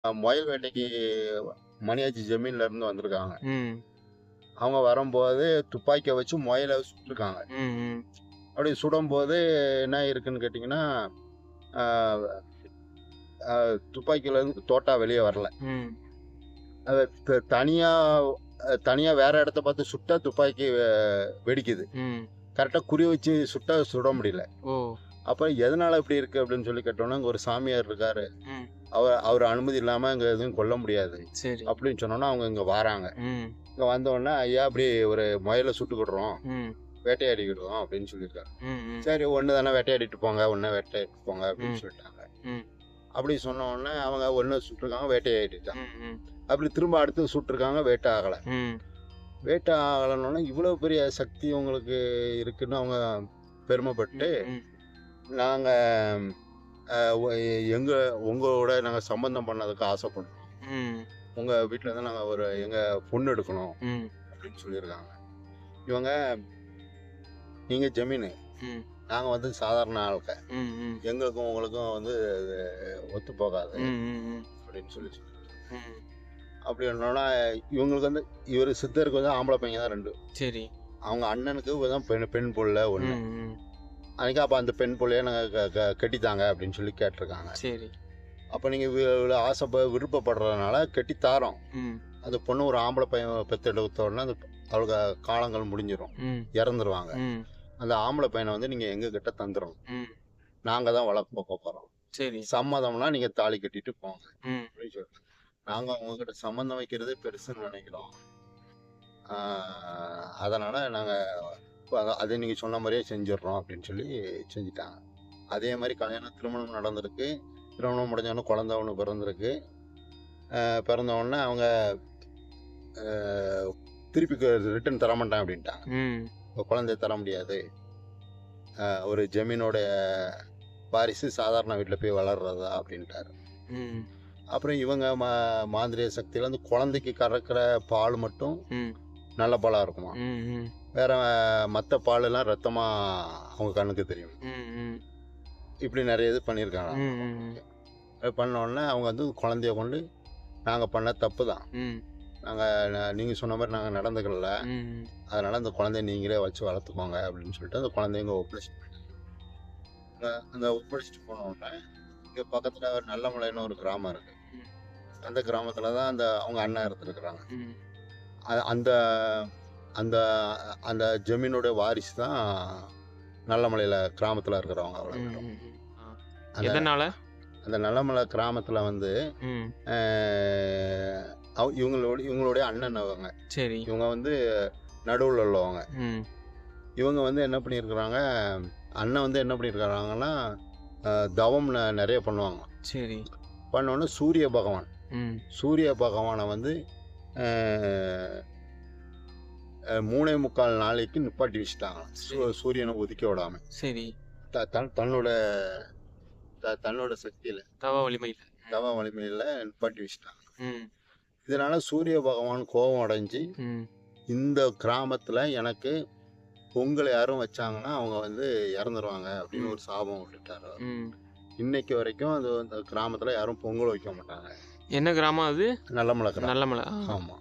முயல் வேட்டைக்கு மணியாச்சி ஜமீன்ல இருந்து வந்திருக்காங்க. ம். அவங்க வரும்போது துப்பாக்கிய வச்சு முயல சுட்டுருக்காங்க. ம். ம். அப்படி சுடும்போது என்ன இருக்குன்னு கேட்டீங்கன்னா, ஆ துப்பாக்கியிலேருந்து தோட்டா வெளிய வரல. ம். அது தனியா தனியா வேற இடத்த பார்த்து சுட்டா துப்பாக்கி வெடிக்குது. ம். கரெக்ட்டா குறி வச்சு சுட்டா சுட முடியல. ஓ! அப்ப எதனால இப்படி இருக்கு அப்படின்னு சொல்லி கேட்டோம்னா, அங்க ஒரு சாமியார் இருக்காரு. ம். அவர் அனுமதி இல்லாம இங்க எதுவும் கொல்ல முடியாது. சரி. அப்படின்னு சொன்னோனே அவங்க இங்க வாராங்க. ம். இங்க வந்தோனே, "ஐயா இப்படி ஒரு முயல சுட்டுக்கிடுறோம். ம். வேட்டையாடிக்கிடுவோம்" அப்படின்னு சொல்லியிருக்காரு. ம். ம். சரி ஒண்ணு தானே வேட்டையாடிட்டு போங்க, ஒண்ண வேட்டையாடிட்டு போங்க அப்படின்னு ம். சொல்லிட்டாங்க. ம். அப்படி சொன்ன உடனே அவங்க ஒண்ணு சுட்டுருக்காங்க, வேட்டையாடிட்டாங்க. ம். ம். அப்படி திரும்ப அடுத்து சுட்டுருக்காங்க, வேட்டை ஆகல. ம். வேட்டை ஆகலன்னோனே, இவ்வளவு பெரிய சக்தி உங்களுக்கு இருக்குன்னு அவங்க பெருமைப்பட்டு, ம். நாங்க அ ஒ எங்க உங்களோட நாங்க சம்பந்தம் பண்ணதுக்கு ஆசைப்படுறோம். ம். உங்க வீட்ல இருந்து நாங்க எங்க பொண்ணு எடுக்கணும் ம். அப்படின்னு சொல்லியிருக்காங்க. இவங்க, நீங்க ஜமீனு, ம். நாங்க சாதாரண ஆளுங்க. ம். ம். எங்களுக்கும் உங்களுக்கும் இது ஒத்து போகாது ம். ம். அப்படின்னு சொல்லி ம். அப்படி சொன்னோன்னா, இவங்களுக்கு இவரு சித்தருக்கு ஆம்பளை பையன் தான் 2. சரி. அவங்க அண்ணனுக்கு தான் பெண் பெண் புள்ள 1. ம். ம். அன்னைக்கு அப்ப அந்த பெண் புள்ளைய நாங்க கட்டித்தாங்க அப்படின்னு சொல்லி கேட்டிருக்காங்க. சரி. அப்ப நீங்க இவ்வளோ விருப்பப்படுறதுனால கட்டி தாரோம். ம். அந்த பொண்ணு ஒரு ஆம்பளை பையன் பெத்தெடுத்த உடனே அவளுக்கு காலங்கள் முடிஞ்சிரும். ம். இறந்துருவாங்க. ம். அந்த ஆம்பளை பையனை நீங்க எங்க கிட்ட தந்துரும். ம். நாங்க தான் வளர்ப்பு பார்க்க போறோம். சரி. சம்மதம்னா நீங்க தாலி கட்டிட்டு போங்க ம். அப்படின்னு சொல்லிட்டு. நாங்க உங்ககிட்ட சம்மந்தம் வைக்கிறதே பெருசுன்னு நினைக்கிறோம். அதனால நாங்க அதை நீங்க சொன்ன மாதிரியே செஞ்சிடறோம் அப்படின்னு சொல்லி செஞ்சுட்டாங்க. அதே மாதிரி திருமணம் நடந்திருக்கு. திருமணம் முடிஞ்சவொடனே குழந்தை ஒன்று பிறந்திருக்கு. பிறந்த உடனே அவங்க திருப்பி ரிட்டர்ன் தரமாட்டேன் அப்படின்ட்டாங்க. இப்போ குழந்தைய தர முடியாது. ஒரு ஜமீனோட வாரிசு சாதாரண வீட்டில் போய் வளர்றதா அப்படின்ட்டாரு. அப்புறம் இவங்க மாந்திரிய சக்தியில் குழந்தைக்கு கறக்கிற பால் மட்டும் நல்ல பாலாக இருக்குமா. வேற மற்ற பாலெல்லாம் ரத்தமாக அவங்க கண்ணுக்கு தெரியும். இப்படி நிறைய இது பண்ணியிருக்காங்க. பண்ண உடனே அவங்க குழந்தைய கொண்டு, நாங்கள் பண்ண தப்பு தான், நீங்கள் சொன்ன மாதிரி நாங்கள் நடந்துக்கல, அதனால் அந்த குழந்தைய நீங்களே வச்சு வளர்த்துக்கோங்க அப்படின்னு சொல்லிட்டு அந்த குழந்தைங்க ஒப்படைச்சிட்டு அந்த ஒப்படைச்சிட்டு போன உடனே இங்கே பக்கத்தில் ஒரு நல்லமலைன்னு ஒரு கிராமம் இருக்குது. அந்த கிராமத்தில் தான் அவங்க அண்ணன் இருந்துருக்குறாங்க. அந்த அந்த அந்த ஜமீனுடைய வாரிசு தான் நல்லமலையில் கிராமத்தில் இருக்கிறவங்க. அவ்வளோ எதனால அந்த நல்லமலை கிராமத்தில் இவங்களுடைய அண்ணன் அவங்க. சரி. இவங்க நடுவில் உள்ளவங்க. இவங்க என்ன பண்ணியிருக்கிறாங்க, அண்ணன் என்ன பண்ணியிருக்கிறாங்கன்னா தவம் நிறைய பண்ணுவாங்க. சரி. பண்ணோன்னே சூரிய பகவானை 3.25 நாளைக்கு நிப்பாட்டி வச்சுட்டாங்க. சூரியனை ஒதுக்க விடாம. சரி. தன்னோட சக்தியில, தவ வலிமையில நிப்பாட்டி வச்சுட்டாங்க. இதனால சூரிய பகவான் கோபம் அடைஞ்சு, இந்த கிராமத்துல எனக்கு பொங்கல் யாரும் வச்சாங்கன்னா அவங்க இறந்துருவாங்க அப்படின்னு ஒரு சாபம் விட்டுட்டாரு. இன்னைக்கு வரைக்கும் அந்த கிராமத்துல யாரும் பொங்கல் வைக்க மாட்டாங்க. என்ன கிராமம் அது? நல்லமலை. ஆமா.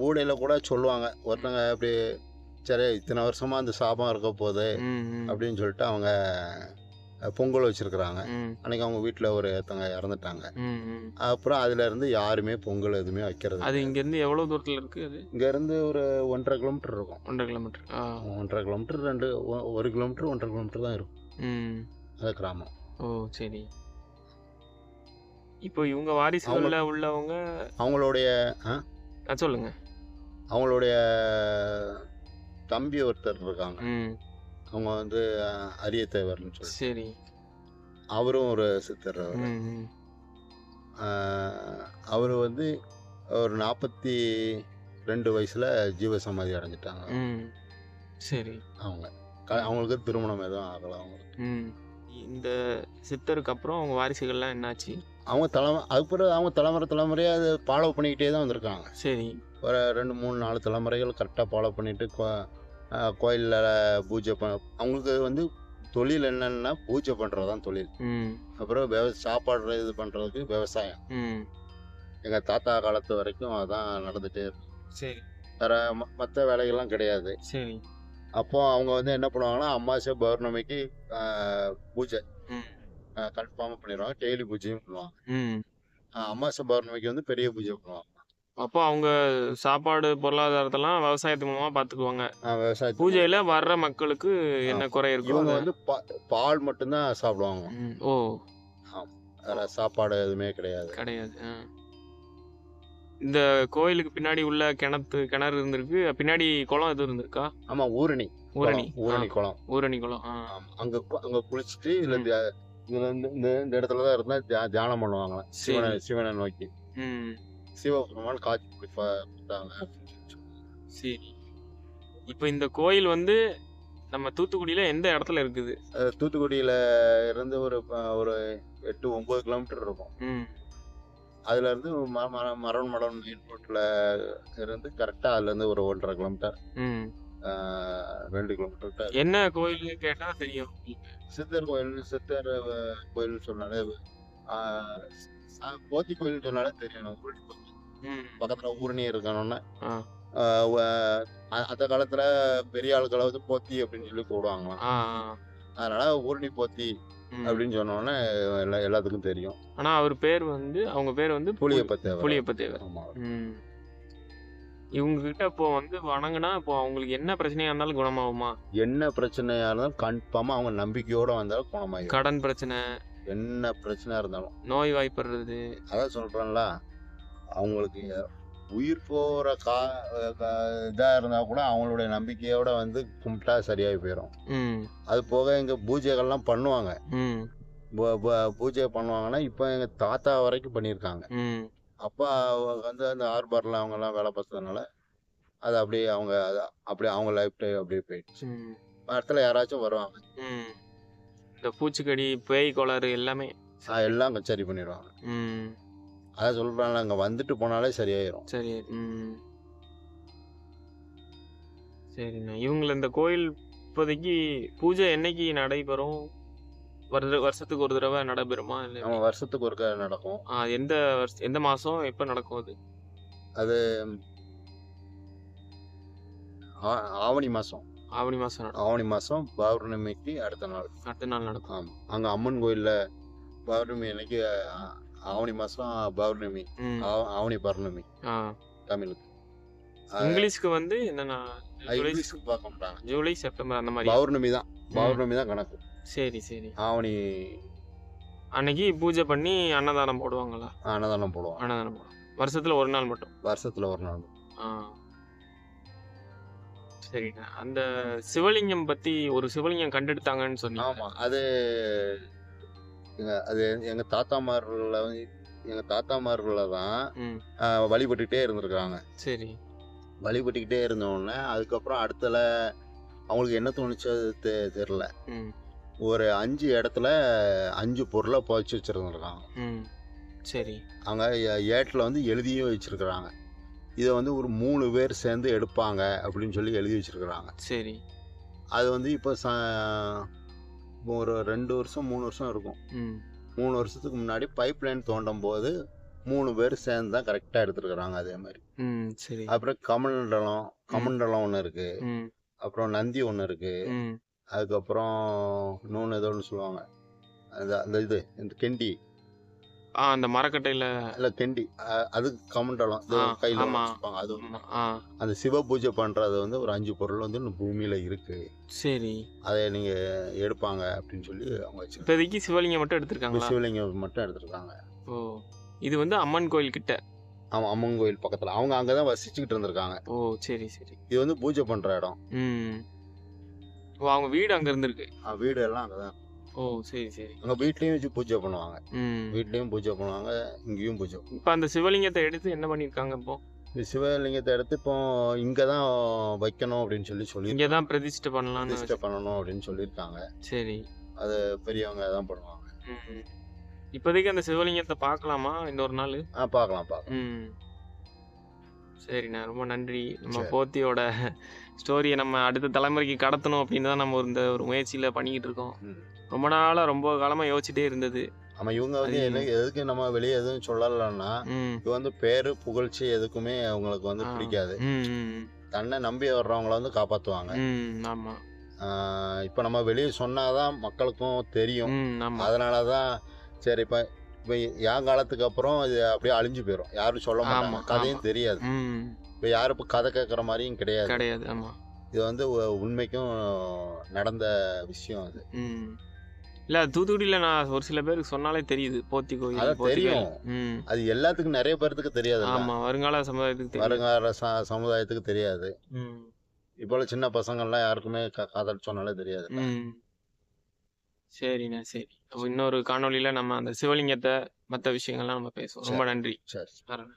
ஊடையில கூட சொல்லுவாங்க, ஒருத்தங்க அப்படி சரி இத்தனை வருஷமா அந்த சாபம் இருக்க போகுது அப்படின்னு சொல்லிட்டு அவங்க பொங்கல் வச்சிருக்கிறாங்க. அன்னைக்கு அவங்க வீட்டில் ஒருத்தவங்க இறந்துட்டாங்க. அப்புறம் அதுல இருந்து யாருமே பொங்கல் எதுவுமே வைக்கிறது. அது இங்க இருந்து எவ்வளவு தூரத்துல இருக்கு? அது இங்க இருந்து ஒரு 1.5 கிலோமீட்டர் இருக்கும். 1.5 கிலோமீட்டர். 1.5 கிலோமீட்டர் 1 கிலோமீட்டர் 1.5 கிலோமீட்டர் தான் இருக்கும் அந்த கிராமம். ஓ சரி. இப்போ இவங்க வாரிசுகள்ல உள்ளவங்க அவங்களுடைய சொல்லுங்க. அவங்களுடைய தம்பி ஒருத்தர் இருக்காங்க. அவங்க அரியத்தேவர்னு சொல்லி. சரி. அவரும் ஒரு சித்தர். அவர் ஒரு 42 வயசுல ஜீவசமாதி அடைஞ்சிட்டாங்க. சரி. அவங்களுக்கு திருமணம் எதுவும் ஆகல. அவங்களுக்கு இந்த சித்தருக்கு அப்புறம் அவங்க வாரிசுகள்லாம் என்னாச்சு? அதுக்கப்புறம் அவங்க தலைமுறையாக அதை ஃபாலோ பண்ணிக்கிட்டே தான் வந்திருக்காங்க. சரி. ஒரு 2, 3, 4 தலைமுறைகள் கரெக்டாக ஃபாலோ பண்ணிட்டு கோயிலில் பூஜை அவங்களுக்கு தொழில் என்னன்னா பூஜை பண்ணுறதான் தொழில். அப்புறம் சாப்பாடு இது பண்ணுறதுக்கு விவசாயம். எங்கள் தாத்தா காலத்து வரைக்கும் அதான் நடந்துகிட்டே இருக்கும். சரி வேற மற்ற வேலைகள்லாம் கிடையாது. சரி அப்போ அவங்க வந்து என்ன பண்ணுவாங்கன்னா அமாவாசை பௌர்ணமிக்கு பூஜை கன்ஃபார்மாக பண்ணிடுவாங்க. டெய்லி பூஜையும் பண்ணுவாங்க. அமாவாசை பௌர்ணமிக்கு வந்து பெரிய பூஜை பண்ணுவாங்க. அப்போ அவங்க சாப்பாடு பொருளாதாரத்தெல்லாம் விவசாயத்து மூலமா பாத்துக்குவாங்க. விவசாய பூஜையில வர்ற மக்களுக்கு என்ன குறை இருக்கும் இவங்க வந்து பால் மட்டும்தான் சாப்பிடுவாங்க. ஓ வேற சாப்பாடு எதுவுமே கிடையாது. கிடையாது. இந்த கோயிலுக்கு பின்னாடி உள்ள கிணறு இருந்திருக்கு. பின்னாடி குளம் எதுவும் இருந்திருக்கா? ஆமா, ஊரணி குளம். ஊரணி குளம். அங்க குளிச்சுட்டு இதுல இருந்து இந்த இடத்துலதான் இருந்தா தியானம் பண்ணுவாங்க. சிவனை நோக்கி சிவபெருமான் காட்சி கொடுத்தாங்க. சரி, இப்போ இந்த கோயில் வந்து நம்ம தூத்துக்குடியில எந்த இடத்துல இருக்குது? தூத்துக்குடியில இருந்து ஒரு 8-9 கிலோமீட்டர் இருக்கும். அதுல இருந்து மரம் ஏர்போர்ட்ல இருந்து கரெக்டா அதுல இருந்து ஒரு 1.5 கிலோமீட்டர் 2 கிலோமீட்டர். என்ன கோயில் கேட்டா தெரியும். சித்தர் கோயில் சொன்னாலே போத்தி கோயில் சொன்னாலே தெரியும். பக்கத்துல ஊரணி இருக்கணும்னா அந்த காலத்துல பெரிய ஆளுக்களை வந்து போத்தி அப்படின்னு சொல்லி கூடுவாங்க. அதனால ஊரணி போத்தி அப்படின்னு சொன்னோன்னே எல்லாத்துக்கும் தெரியும். ஆனா அவர் பேர் வந்து அவங்க பேர் வந்து புளியப்பத்தேவர். இவங்க கிட்ட இப்போ வந்து வணங்கினா இப்போ அவங்களுக்கு என்ன பிரச்சனையா இருந்தாலும் குணமாகுமா? என்ன பிரச்சனையா இருந்தாலும் கன்ஃபார்மா அவங்க நம்பிக்கையோட வந்தாலும் குணமாகும். கடன் பிரச்சனை, என்ன பிரச்சனையா இருந்தாலும், நோய் வாய்ப்படுறது, அதான் சொல்றேன்ல, அவங்களுக்கு உயிர் போற இதா இருந்தா கூட அவங்களுடைய நம்பிக்கையோட வந்து கும்பிட்டா சரியாகி போயிடும். அது போக எங்க பூஜைகள்லாம் பண்ணுவாங்க. பூஜை பண்ணுவாங்கன்னா இப்ப எங்க தாத்தா வரைக்கும் பண்ணியிருக்காங்க. அப்பா வந்து அந்த ஆர்பார்ல அவங்க எல்லாம் வேலை பார்த்ததுனால அது அப்படியே அவங்க லைஃப் டைம் அப்படியே போயிடுச்சு. இடத்துல யாராச்சும் வருவாங்க, இந்த பூச்சிக்கடி, பேய் கோளாறு எல்லாமே எல்லாம் சரி பண்ணிடுவாங்க. அதான் சொல்றாங்க, அங்க வந்துட்டு போனாலே சரியாயிரும். சரி. சரிண்ணா, இவங்களை இந்த கோயில் இப்போதைக்கு பூஜை என்னைக்கு நடைபெறும்? வருஷத்துக்கு ஒரு தடவை நடைபெறுமா? இல்லை, வருஷத்துக்கு ஒரு நடக்கும். எந்த மாசம் எப்ப நடக்கும் அது? அது ஆவணி மாசம். ஆவணி மாசம் பௌர்ணமிக்கு அடுத்த நாள் நடக்கும். அங்க அம்மன் கோயில்ல பௌர்ணமி அன்னைக்கு, ஆவணி மாசம் பௌர்ணமி, ஆவணி பௌர்ணமி தமிழுக்கு. இங்கிலீஷ்க்கு வந்து என்னன்னா இங்கிலீஷ்க்கு பார்க்க மாட்டாங்க. ஜூலை, செப்டம்பர் அந்த மாதிரி. பௌர்ணமி தான் கணக்கு. சரி. ஆவணி அன்னைக்கு பூஜை பண்ணி அன்னதானம் போடுவாங்களா? அன்னதானம் போடுவோம். வருஷத்துல ஒரு நாள் மட்டும். சரிண்ணா, அந்த சிவலிங்கம் பத்தி ஒரு சிவலிங்கம் கண்டெடுத்தாங்கன்னு சொன்னீங்க. ஆமா, அது எங்க தாத்தாமார்கள தான் வழிபட்டுக்கிட்டே இருந்திருக்காங்க. சரி, வழிபட்டுக்கிட்டே இருந்தோடனே அதுக்கப்புறம் அடுத்தல அவங்களுக்கு என்ன தோணுச்சு தெரியல, ஒரு 5 இடத்துல 5 பொருளை புதைச்சி வச்சிருந்துருக்காங்க. சரி, அவங்க ஏட்டில் வந்து எழுதியும் வச்சிருக்கிறாங்க. இதை வந்து ஒரு 3 பேர் சேர்ந்து எடுப்பாங்க அப்படின்னு சொல்லி எழுதி வச்சிருக்கிறாங்க. சரி, அது வந்து இப்போ ஒரு 2 வருஷம் 3 வருஷம் இருக்கும். 3 வருஷத்துக்கு முன்னாடி பைப் லைன் தோண்டும் போது 3 பேர் சேர்ந்து தான் கரெக்டாக எடுத்துருக்குறாங்க. அதே மாதிரி. சரி. அப்புறம் கமண்டலம் ஒன்று இருக்கு. அப்புறம் நந்தி ஒன்று இருக்கு. அதுக்கப்புறம் இன்னொன்று ஏதோ ஒன்று சொல்லுவாங்க, அந்த இந்த கெண்டி, அந்த மரக்கட்டையில இல்ல கெண்டி, அது கமண்டலம் கையில வச்சுப்பாங்க. அது அந்த சிவ பூஜை பண்றது வந்து ஒரு 5 பொருள் வந்து பூமியில இருக்கு. சரி, அதை நீங்க எடுப்பாங்க அப்படின்னு சொல்லி அவங்க வச்சு இப்போதைக்கு சிவலிங்கம் மட்டும் எடுத்திருக்காங்க. சிவலிங்கம் மட்டும் எடுத்திருக்காங்க. ஓ, இது வந்து அம்மன் கோயில் கிட்ட. ஆமா, அம்மன் கோயில் பக்கத்துல. அவங்க அங்கதான் வசிச்சுக்கிட்டு இருந்திருக்காங்க. ஓ, சரி. இது வந்து பூஜை பண்ற இடம். அவங்க வீடு அங்க இருந்திருக்கு. வீடு எல்லாம் அங்கதான். ஓ, சரி. அங்க வீட்லயும் வச்சு பூஜை பண்ணுவாங்க. வீட்லயும் பூஜை பண்ணுவாங்க, இங்கேயும் பூஜை. இப்ப அந்த சிவலிங்கத்தை எடுத்து என்ன பண்ணிருக்காங்க? இப்போ சிவலிங்கத்தை எடுத்து இப்போ இங்கதான் வைக்கணும் அப்படின்னு சொல்லி இங்கதான் பிரதிஷ்டை பண்ணணும் அப்படின்னு சொல்லியிருக்காங்க. சரி, அது பெரியவங்க தான் பண்ணுவாங்க. இப்போதைக்கு அந்த சிவலிங்கத்தை பார்க்கலாமா இன்னொரு நாள்? பார்க்கலாம். சரிண்ணா, ரொம்ப நன்றி. நம்ம சரி. போத்தியோட ஸ்டோரியை நம்ம அடுத்த தலைமுறைக்கு கடத்தணும் அப்படின்னு தான் நம்ம இந்த ஒரு முயற்சியில பண்ணிக்கிட்டு இருக்கோம். ம். ரொம்ப நாளா ரொம்ப காலமா யோசிச்சுட்டே இருந்தது. ஆமா, இவங்க வந்து அது என்ன எதுக்கு நம்ம வெளியே எதுவும் சொல்லலைன்னா, ம். இது வந்து பேரு புகழ்ச்சி எதுக்குமே அவங்களுக்கு வந்து ஆ. பிடிக்காது. ம், ம், தன்னை நம்பி வர்றவங்கள வந்து காப்பாற்றுவாங்க. ம். ஆமா. இப்போ நம்ம வெளியே சொன்னாதான் மக்களுக்கும் தெரியும். ம். ஆமா. அதனால தான் சரி, இப்போ இப்போ என் காலத்துக்கு அப்புறம் இது அப்படியே அழிஞ்சு போயிடும். யாரும் சொல்ல ஆமா, மாட்டாங்க. ஆமா. கதையும் தெரியாது. ம். இப்போ யாரும் இப்போ கதை கேட்குற மாதிரியும் கிடையாது. கிடையாது. ஆமா. இது வந்து உண்மைக்கும் நடந்த விஷயம் அது. ம். இல்ல தூத்துக்குடியில நான் ஒரு சில பேருக்கு சொன்னாலே தெரியுது. போத்தி கோயில், அதான் போத்தி தெரியும். கோயில். ம். அது எல்லாத்துக்கும் நிறைய பேர்த்துக்கு தெரியாதுல்ல. ஆமா. வருங்கால சமுதாயத்துக்கு தெரியும். வருங்கால சமுதாயத்துக்கு தெரியாது. ம். இப்போ உள்ள சின்ன பசங்கள்லாம் யாருக்குமே காதல் சொன்னாலே தெரியாதுல்ல. ம். சரிண்ணா, சரி. அப்ப இன்னொரு காணொளியில நம்ம அந்த சிவலிங்கத்த, மத்த விஷயங்கள்லாம் நம்ம பேசுவோம். ரொம்ப சரி நன்றி. சரி. வரேண்ணா.